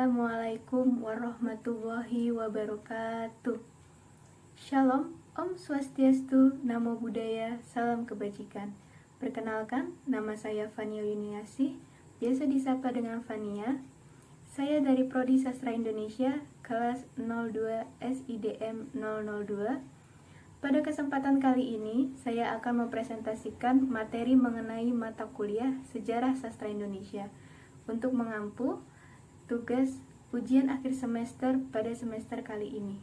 Assalamualaikum warahmatullahi wabarakatuh. Shalom, Om Swastiastu, Namo Buddhaya, Salam Kebajikan. Perkenalkan, nama saya Fania Yuniasih, biasa disapa dengan Fania. Saya dari Prodi Sastra Indonesia, kelas 02 SIDM 002. Pada kesempatan kali ini, saya akan mempresentasikan materi mengenai mata kuliah Sejarah Sastra Indonesia untuk mengampu tugas ujian akhir semester pada semester kali ini.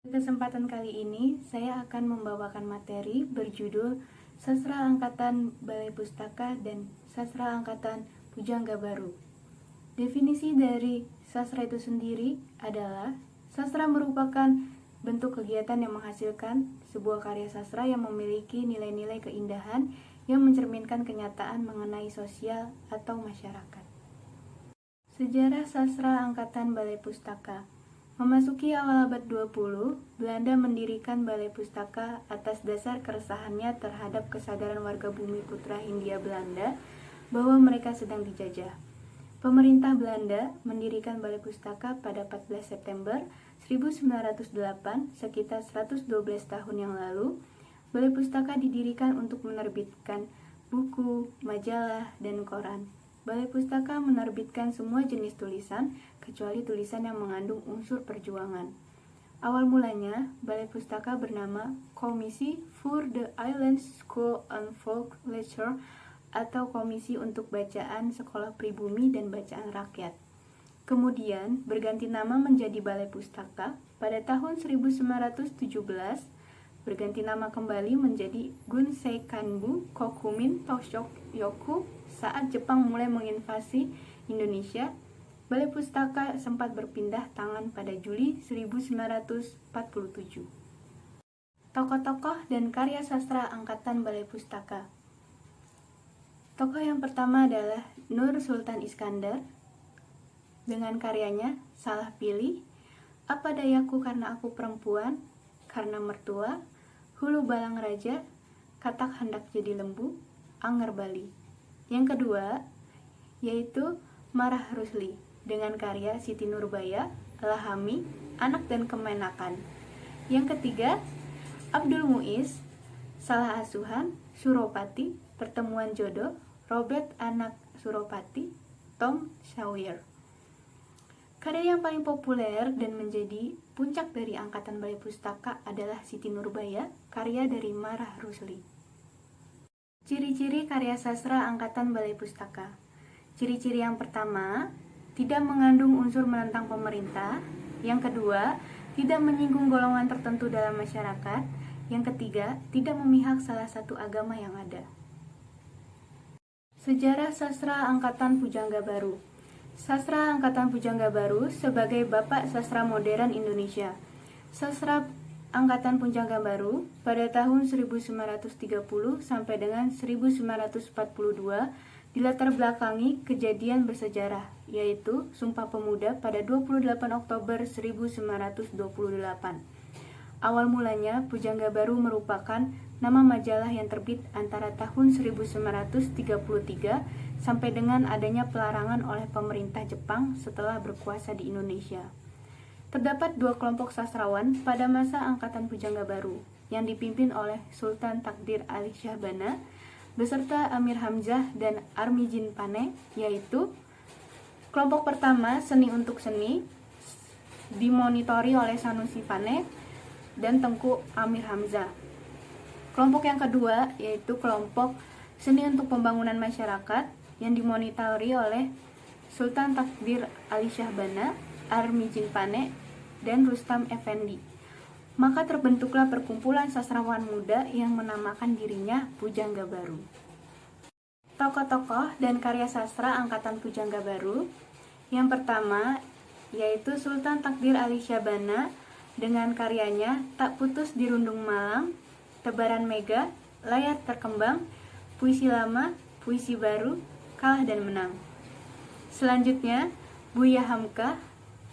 Pada kesempatan kali ini, saya akan membawakan materi berjudul Sastra Angkatan Balai Pustaka dan Sastra Angkatan Pujangga Baru. Definisi dari sastra itu sendiri adalah sastra merupakan bentuk kegiatan yang menghasilkan sebuah karya sastra yang memiliki nilai-nilai keindahan yang mencerminkan kenyataan mengenai sosial atau masyarakat. Sejarah Sastra Angkatan Balai Pustaka. Memasuki awal abad 20, Belanda mendirikan Balai Pustaka atas dasar keresahannya terhadap kesadaran warga bumi putra Hindia Belanda bahwa mereka sedang dijajah. Pemerintah Belanda mendirikan Balai Pustaka pada 14 September 1908, sekitar 112 tahun yang lalu. Balai Pustaka didirikan untuk menerbitkan buku, majalah, dan koran. Balai Pustaka menerbitkan semua jenis tulisan, kecuali tulisan yang mengandung unsur perjuangan. Awal mulanya, Balai Pustaka bernama Komisi voor de Eilandschool en Volkslezer atau Komisi untuk Bacaan Sekolah Pribumi dan Bacaan Rakyat. Kemudian berganti nama menjadi Balai Pustaka pada tahun 1917, berganti nama kembali menjadi Gunsei Kanbu Kokumin Toshokyoku saat Jepang mulai menginvasi Indonesia. Balai Pustaka sempat berpindah tangan pada Juli 1947. Tokoh-tokoh dan karya sastra angkatan Balai Pustaka. Tokoh yang pertama adalah Nur Sultan Iskandar dengan karyanya Salah Pilih, Apa Dayaku Karena Aku Perempuan, Karena Mertua, Hulu Balang Raja, Katak Hendak Jadi Lembu, Anger Bali. Yang kedua yaitu Marah Rusli dengan karya Siti Nurbaya, Lahami, Anak dan Kemenakan. Yang ketiga Abdul Muiz, Salah Asuhan, Suropati, Pertemuan Jodoh, Robert Anak Suropati, Tom Sawyer. Karya yang paling populer dan menjadi puncak dari angkatan Balai Pustaka adalah Siti Nurbaya, karya dari Marah Rusli. Ciri-ciri karya sastra angkatan Balai Pustaka. Ciri-ciri yang pertama, tidak mengandung unsur menentang pemerintah. Yang kedua, tidak menyinggung golongan tertentu dalam masyarakat. Yang ketiga, tidak memihak salah satu agama yang ada. Sejarah Sastra Angkatan Pujangga Baru. Sastra Angkatan Pujangga Baru sebagai Bapak Sastra Modern Indonesia. Sastra Angkatan Pujangga Baru pada tahun 1930 sampai dengan 1942 dilatar belakangi kejadian bersejarah, yaitu Sumpah Pemuda pada 28 Oktober 1928. Awal mulanya, Pujangga Baru merupakan nama majalah yang terbit antara tahun 1933 sampai dengan adanya pelarangan oleh pemerintah Jepang setelah berkuasa di Indonesia. Terdapat dua kelompok sastrawan pada masa Angkatan Pujangga Baru yang dipimpin oleh Sultan Takdir Ali Syahbana beserta Amir Hamzah dan Armijin Pane, yaitu kelompok pertama Seni untuk Seni dimonitori oleh Sanusi Pane dan Tengku Amir Hamzah. Kelompok yang kedua yaitu kelompok Seni untuk Pembangunan Masyarakat yang dimonitori oleh Sultan Takdir Ali Syahbana, Armijin Pane, dan Rustam Effendi. Maka terbentuklah perkumpulan sastrawan muda yang menamakan dirinya Pujangga Baru. Tokoh-tokoh dan karya sastra angkatan Pujangga Baru. Yang pertama yaitu Sultan Takdir Ali Syahbana dengan karyanya Tak Putus di Rundung Malang, Tebaran Mega, Layar Terkembang, Puisi Lama, Puisi Baru, Kalah dan Menang. Selanjutnya Buya Hamka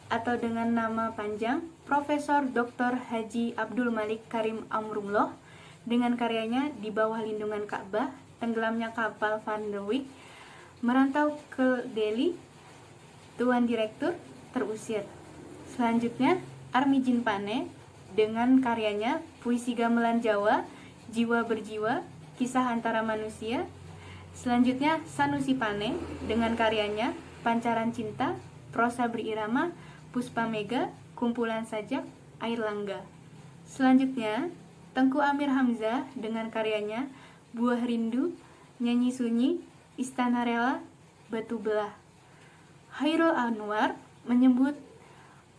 atau dengan nama panjang Profesor Dr. Haji Abdul Malik Karim Amrullah dengan karyanya Di Bawah Lindungan Ka'bah, Tenggelamnya Kapal Van der Wijk, Merantau ke Delhi, Tuan Direktur, terusir. Selanjutnya, Army Jin Pane dengan karyanya Puisi Gamelan Jawa, Jiwa Berjiwa, Kisah Antara Manusia. Selanjutnya, Sanusi Pane dengan karyanya Pancaran Cinta, Prosa Berirama, Puspa Mega, Kumpulan Sajak, Air Langga. Selanjutnya, Tengku Amir Hamzah dengan karyanya Buah Rindu, Nyanyi Sunyi, Istana Rela, Batu Belah. Hairul Anwar menyebut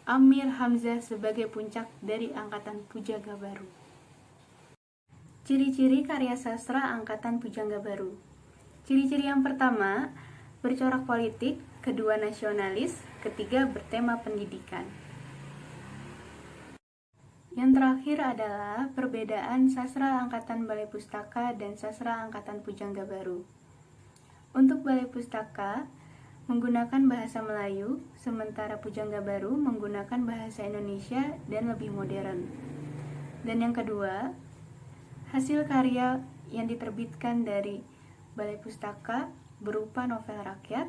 Amir Hamzah sebagai puncak dari Angkatan Pujangga Baru. Ciri-ciri karya sastra Angkatan Pujangga Baru. Ciri-ciri yang pertama, bercorak politik, kedua nasionalis, ketiga bertema pendidikan. Yang terakhir adalah perbedaan sastra Angkatan Balai Pustaka dan sastra Angkatan Pujangga Baru. Untuk Balai Pustaka menggunakan bahasa Melayu, sementara Pujangga Baru menggunakan bahasa Indonesia dan lebih modern. Dan yang kedua, hasil karya yang diterbitkan dari Balai Pustaka berupa novel rakyat,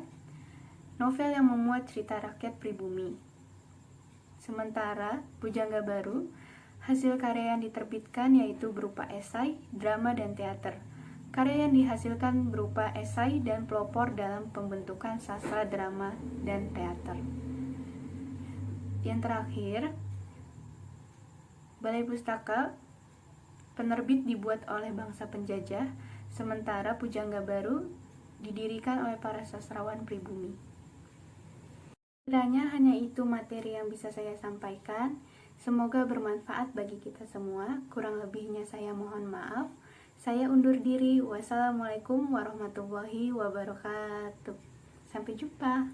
novel yang memuat cerita rakyat pribumi. Sementara Pujangga Baru, hasil karya yang diterbitkan yaitu berupa esai, drama, dan teater. Karya yang dihasilkan berupa esai dan pelopor dalam pembentukan sastra drama dan teater. Yang terakhir, Balai Pustaka penerbit dibuat oleh bangsa penjajah, sementara Pujangga Baru didirikan oleh para sastrawan pribumi. Kiranya hanya itu materi yang bisa saya sampaikan. Semoga bermanfaat bagi kita semua. Kurang lebihnya saya mohon maaf. Saya undur diri. Wassalamualaikum warahmatullahi wabarakatuh. Sampai jumpa.